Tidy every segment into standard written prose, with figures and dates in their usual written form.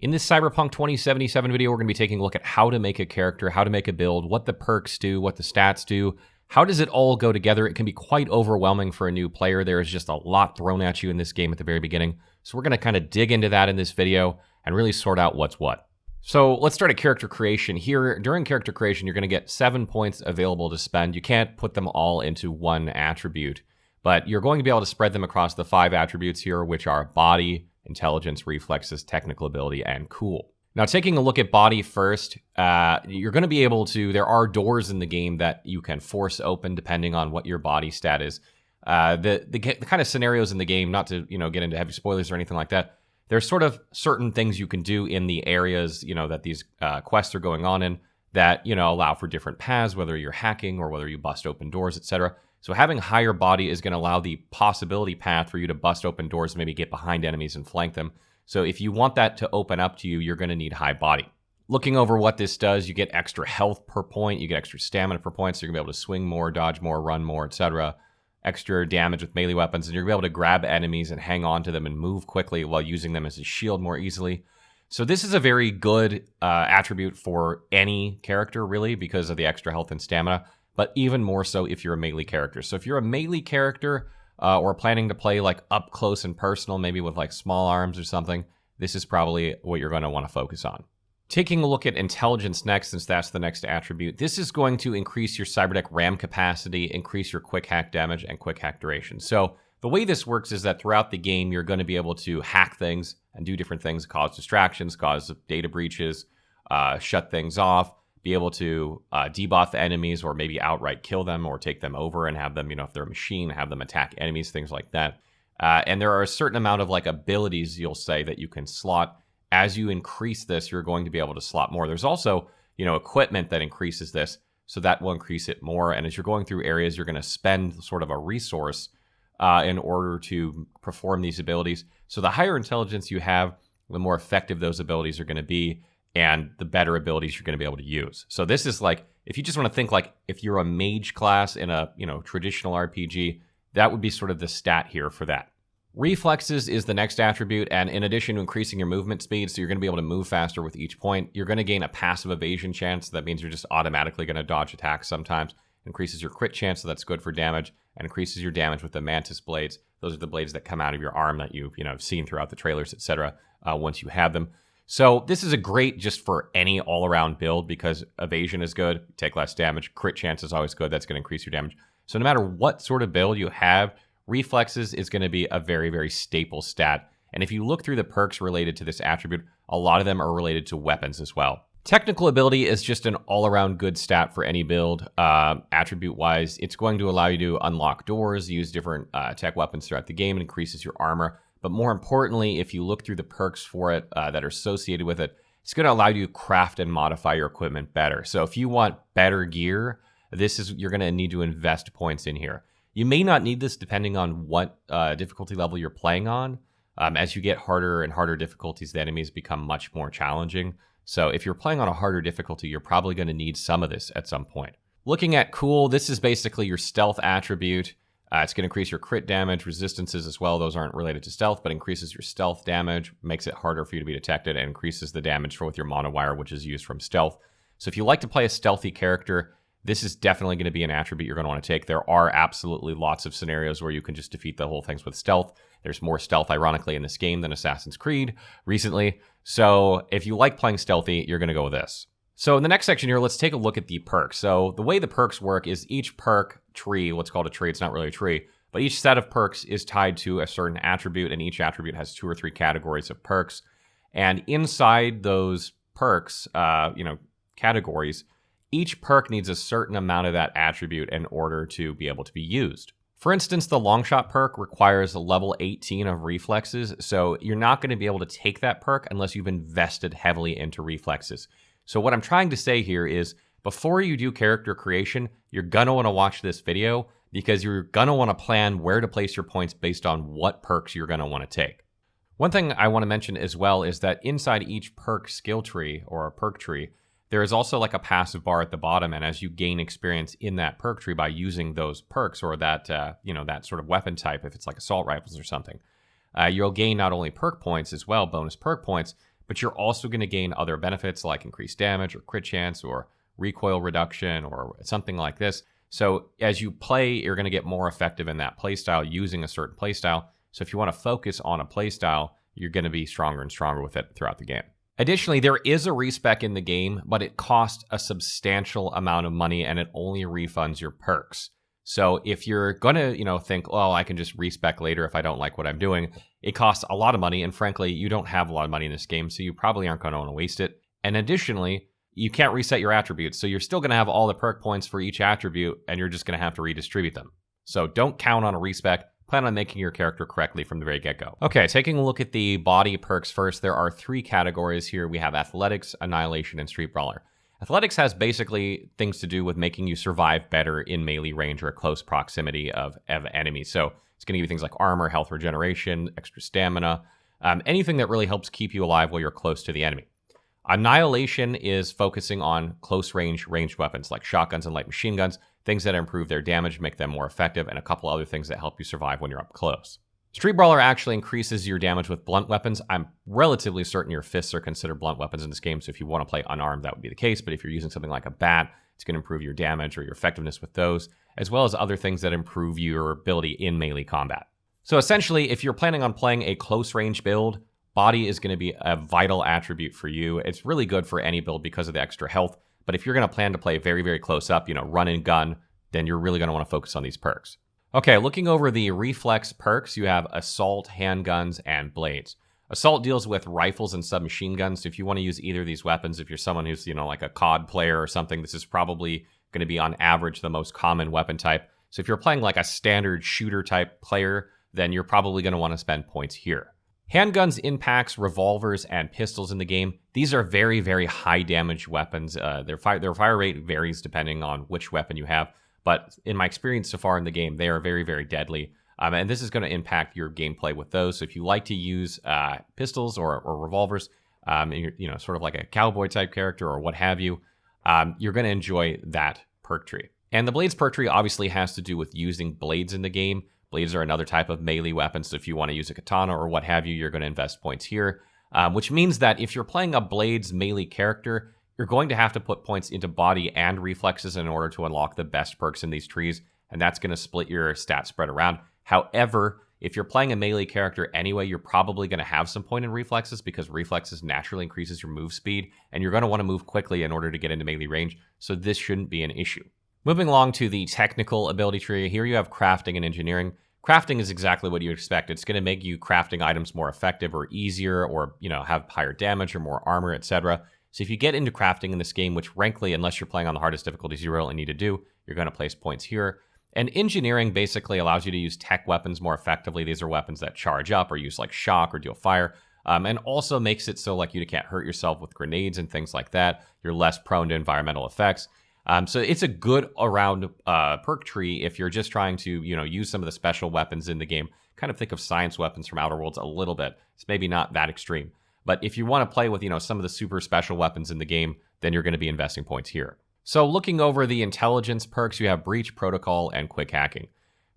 In this Cyberpunk 2077 video, we're going to be taking a look at how to make a character, how to make a build, what the perks do, what the stats do. How does it all go together? It can be quite overwhelming for a new player. There is just a lot thrown at you in this game at the very beginning. So we're going to kind of dig into that in this video and really sort out what's what. So let's start at character creation. Here, during character creation, you're going to get 7 points available to spend. You can't put them all into one attribute, but you're going to be able to spread them across the 5 attributes here, which are body, intelligence, reflexes, technical ability, and cool. Now, taking a look at body first, you're going to be able to, there are doors in the game that you can force open depending on what your body stat is. The kind of scenarios in the game, not to get into heavy spoilers or anything like that, there's sort of certain things you can do in the areas that these quests are going on in that allow for different paths, whether you're hacking or whether you bust open doors, etc. So having higher body is going to allow the possibility path for you to bust open doors, maybe get behind enemies and flank them. So if you want that to open up to you, you're going to need high body. Looking over what this does, you get extra health per point, you get extra stamina per point, so you're going to be able to swing more, dodge more, run more, etc. Extra damage with melee weapons, and you're going to be able to grab enemies and hang on to them and move quickly while using them as a shield more easily. So this is a very good attribute for any character, really, because of the extra health and stamina, but even more so if you're a melee character. So if you're a melee character or planning to play like up close and personal, maybe with like small arms or something, this is probably what you're going to want to focus on. Taking a look at intelligence next, since that's the next attribute, this is going to increase your cyberdeck RAM capacity, increase your quick hack damage, and quick hack duration. So the way this works is that throughout the game, you're going to be able to hack things and do different things, cause distractions, cause data breaches, shut things off, be able to debuff enemies or maybe outright kill them or take them over and have them, if they're a machine, have them attack enemies, things like that. And there are a certain amount of like abilities, you'll say, that you can slot. As you increase this, you're going to be able to slot more. There's also, equipment that increases this, so that will increase it more. And as you're going through areas, you're going to spend sort of a resource in order to perform these abilities. So the higher intelligence you have, the more effective those abilities are going to be, and the better abilities you're going to be able to use. So this is like, if you just want to think like if you're a mage class in a traditional RPG, that would be sort of the stat here for that. Reflexes is the next attribute, and in addition to increasing your movement speed, so you're going to be able to move faster with each point, you're going to gain a passive evasion chance. That means you're just automatically going to dodge attacks sometimes. Increases your crit chance, so that's good for damage, and increases your damage with the mantis blades. Those are the blades that come out of your arm that you've seen throughout the trailers, etc. Once you have them. So this is a great just for any all-around build because evasion is good, take less damage, crit chance is always good, that's going to increase your damage. So no matter what sort of build you have, reflexes is going to be a very, very staple stat. And if you look through the perks related to this attribute, a lot of them are related to weapons as well. Technical ability is just an all-around good stat for any build. Attribute-wise, it's going to allow you to unlock doors, use different tech weapons throughout the game, and increases your armor. But more importantly, if you look through the perks for it that are associated with it, it's going to allow you to craft and modify your equipment better. So if you want better gear, you're going to need to invest points in here. You may not need this depending on what difficulty level you're playing on. As you get harder and harder difficulties, the enemies become much more challenging. So if you're playing on a harder difficulty, you're probably going to need some of this at some point. Looking at cool, this is basically your stealth attribute. It's going to increase your crit damage, resistances as well. Those aren't related to stealth, but increases your stealth damage, makes it harder for you to be detected, and increases the damage with your monowire, which is used from stealth. So if you like to play a stealthy character, this is definitely going to be an attribute you're going to want to take. There are absolutely lots of scenarios where you can just defeat the whole things with stealth. There's more stealth, ironically, in this game than Assassin's Creed recently. So if you like playing stealthy, you're going to go with this. So in the next section here, let's take a look at the perks. So the way the perks work is each perk tree, what's called a tree, it's not really a tree, but each set of perks is tied to a certain attribute, and each attribute has 2 or 3 categories of perks. And inside those perks, categories, each perk needs a certain amount of that attribute in order to be able to be used. For instance, the Longshot perk requires a level 18 of reflexes, so you're not going to be able to take that perk unless you've invested heavily into reflexes. So what I'm trying to say here is, before you do character creation, you're going to want to watch this video because you're going to want to plan where to place your points based on what perks you're going to want to take. One thing I want to mention as well is that inside each perk skill tree or a perk tree, there is also like a passive bar at the bottom, and as you gain experience in that perk tree by using those perks or that, that sort of weapon type, if it's like assault rifles or something, you'll gain not only perk points as well, bonus perk points, but you're also going to gain other benefits like increased damage or crit chance or recoil reduction or something like this. So as you play, you're going to get more effective in that playstyle using a certain playstyle. So if you want to focus on a playstyle, you're going to be stronger and stronger with it throughout the game. Additionally, there is a respec in the game, but it costs a substantial amount of money and it only refunds your perks. So if you're going to, think, well, I can just respec later if I don't like what I'm doing, it costs a lot of money. And frankly, you don't have a lot of money in this game, so you probably aren't going to want to waste it. And additionally, you can't reset your attributes. So you're still going to have all the perk points for each attribute, and you're just going to have to redistribute them. So don't count on a respec. Plan on making your character correctly from the very get-go. Okay, taking a look at the body perks first, there are 3 categories here. We have Athletics, Annihilation, and Street Brawler. Athletics has basically things to do with making you survive better in melee range or close proximity of enemies. So it's going to give you things like armor, health regeneration, extra stamina, anything that really helps keep you alive while you're close to the enemy. Annihilation is focusing on close ranged weapons like shotguns and light machine guns, things that improve their damage, make them more effective, and a couple other things that help you survive when you're up close. Street Brawler actually increases your damage with blunt weapons. I'm relatively certain your fists are considered blunt weapons in this game, so if you want to play unarmed, that would be the case, but if you're using something like a bat, it's going to improve your damage or your effectiveness with those, as well as other things that improve your ability in melee combat. So essentially, if you're planning on playing a close range build, body is going to be a vital attribute for you. It's really good for any build because of the extra health, but if you're going to plan to play very, very close up, run and gun, then you're really going to want to focus on these perks. Okay, looking over the reflex perks, you have Assault, Handguns, and Blades. Assault deals with rifles and submachine guns, so if you want to use either of these weapons, if you're someone who's, like a COD player or something, this is probably going to be on average the most common weapon type. So if you're playing like a standard shooter type player, then you're probably going to want to spend points here. Handguns impacts revolvers and pistols in the game. These are very, very high damage weapons. Their fire rate varies depending on which weapon you have. But in my experience so far in the game, they are very, very deadly. And this is going to impact your gameplay with those. So if you like to use pistols or revolvers, and you're sort of like a cowboy type character or what have you, you're going to enjoy that perk tree. And the Blades perk tree obviously has to do with using blades in the game. Blades are another type of melee weapon, so if you want to use a katana or what have you, you're going to invest points here, which means that if you're playing a Blades melee character, you're going to have to put points into body and reflexes in order to unlock the best perks in these trees, and that's going to split your stat spread around. However, if you're playing a melee character anyway, you're probably going to have some point in reflexes because reflexes naturally increases your move speed, and you're going to want to move quickly in order to get into melee range, so this shouldn't be an issue. Moving along to the technical ability tree, here you have crafting and engineering. Crafting is exactly what you expect. It's going to make you crafting items more effective or easier or, have higher damage or more armor, etc. So if you get into crafting in this game, which frankly, unless you're playing on the hardest difficulties you really need to do, you're going to place points here. And engineering basically allows you to use tech weapons more effectively. These are weapons that charge up or use like shock or deal fire. And also makes it so like you can't hurt yourself with grenades and things like that. You're less prone to environmental effects. So it's a good around perk tree if you're just trying to, use some of the special weapons in the game. Kind of think of science weapons from Outer Worlds a little bit. It's maybe not that extreme. But if you want to play with, some of the super special weapons in the game, then you're going to be investing points here. So looking over the intelligence perks, you have Breach Protocol and Quick Hacking.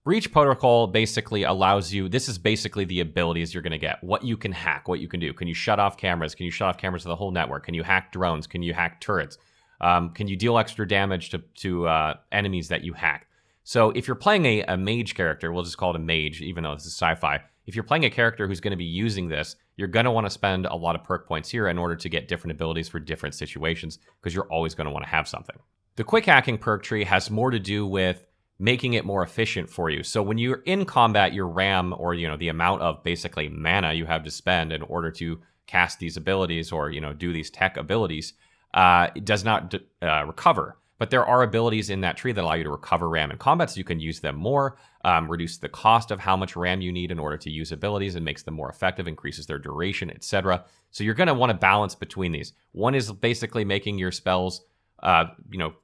Breach Protocol basically allows you, this is basically the abilities you're going to get. What you can hack, what you can do. Can you shut off cameras? Can you shut off cameras to the whole network? Can you hack drones? Can you hack turrets? Can you deal extra damage to enemies that you hack? So if you're playing a mage character, we'll just call it a mage, even though this is sci-fi. If you're playing a character who's going to be using this, you're going to want to spend a lot of perk points here in order to get different abilities for different situations, because you're always going to want to have something. The quick hacking perk tree has more to do with making it more efficient for you. So when you're in combat, your RAM, or the amount of basically mana you have to spend in order to cast these abilities or do these tech abilities, it does not recover. But there are abilities in that tree that allow you to recover RAM in combat, so you can use them more, reduce the cost of how much RAM you need in order to use abilities, and makes them more effective, increases their duration, etc. So you're going to want to balance between these. One is basically making your spells,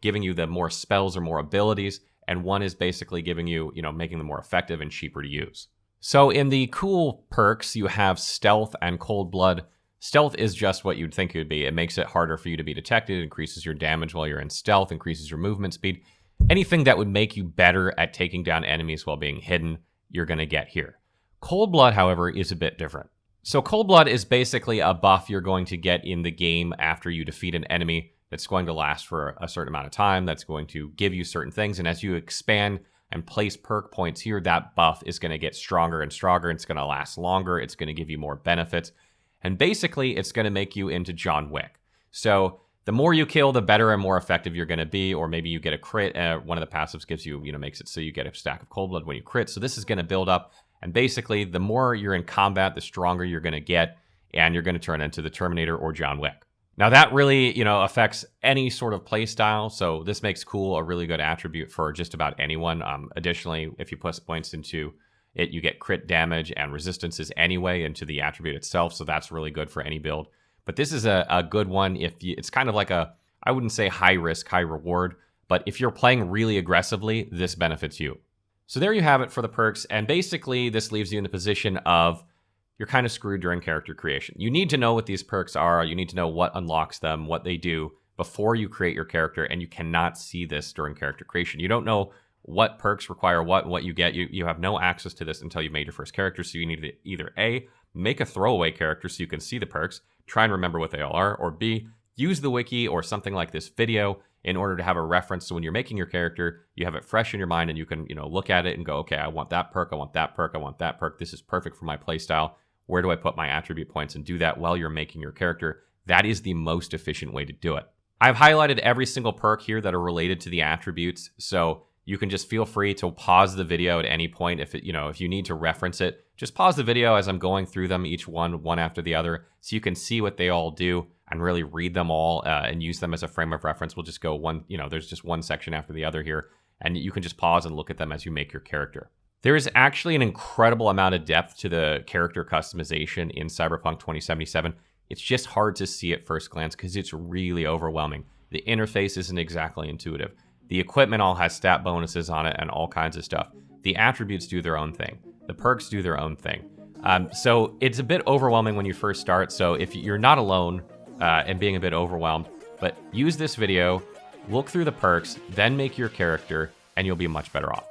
giving you the more spells or more abilities, and one is basically giving you, making them more effective and cheaper to use. So in the cool perks, you have Stealth and Cold Blood. Stealth is just what you'd think it would be. It makes it harder for you to be detected, increases your damage while you're in stealth, increases your movement speed. Anything that would make you better at taking down enemies while being hidden, you're going to get here. Cold Blood, however, is a bit different. So Cold Blood is basically a buff you're going to get in the game after you defeat an enemy that's going to last for a certain amount of time, that's going to give you certain things, and as you expand and place perk points here, that buff is going to get stronger and stronger, it's going to last longer, it's going to give you more benefits, and basically it's going to make you into John Wick. So the more you kill, the better and more effective you're going to be, or maybe you get a crit, one of the passives gives you, makes it so you get a stack of Cold Blood when you crit, so this is going to build up. And basically, the more you're in combat, the stronger you're going to get, and you're going to turn into the Terminator or John Wick. Now, that really, affects any sort of play style, so this makes cool a really good attribute for just about anyone. Additionally, if you put points into it, you get crit damage and resistances anyway into the attribute itself, so that's really good for any build. But this is a good one if it's kind of like I wouldn't say high risk, high reward, but if you're playing really aggressively, this benefits you. So there you have it for the perks, and basically this leaves you in the position of you're kind of screwed during character creation. You need to know what these perks are, you need to know what unlocks them, what they do before you create your character, and you cannot see this during character creation. You don't know what perks require what you get. You have no access to this until you've made your first character, so you need to either A, make a throwaway character so you can see the perks, try and remember what they all are, or B, use the wiki or something like this video in order to have a reference, so when you're making your character, you have it fresh in your mind and you can, look at it and go, okay, I want that perk, I want that perk, I want that perk. This is perfect for my playstyle. Where do I put my attribute points? And do that while you're making your character. That is the most efficient way to do it. I've highlighted every single perk here that are related to the attributes, so you can just feel free to pause the video at any point if you need to reference it. Just pause the video as I'm going through them, each one after the other, so you can see what they all do and really read them all and use them as a frame of reference. We'll just go there's just one section after the other here, and you can just pause and look at them as you make your character. There is actually an incredible amount of depth to the character customization in Cyberpunk 2077. It's just hard to see at first glance because it's really overwhelming. The interface isn't exactly intuitive. The equipment all has stat bonuses on it and all kinds of stuff. The attributes do their own thing. The perks do their own thing. So it's a bit overwhelming when you first start. So if you're not alone and being a bit overwhelmed, but use this video, look through the perks, then make your character, and you'll be much better off.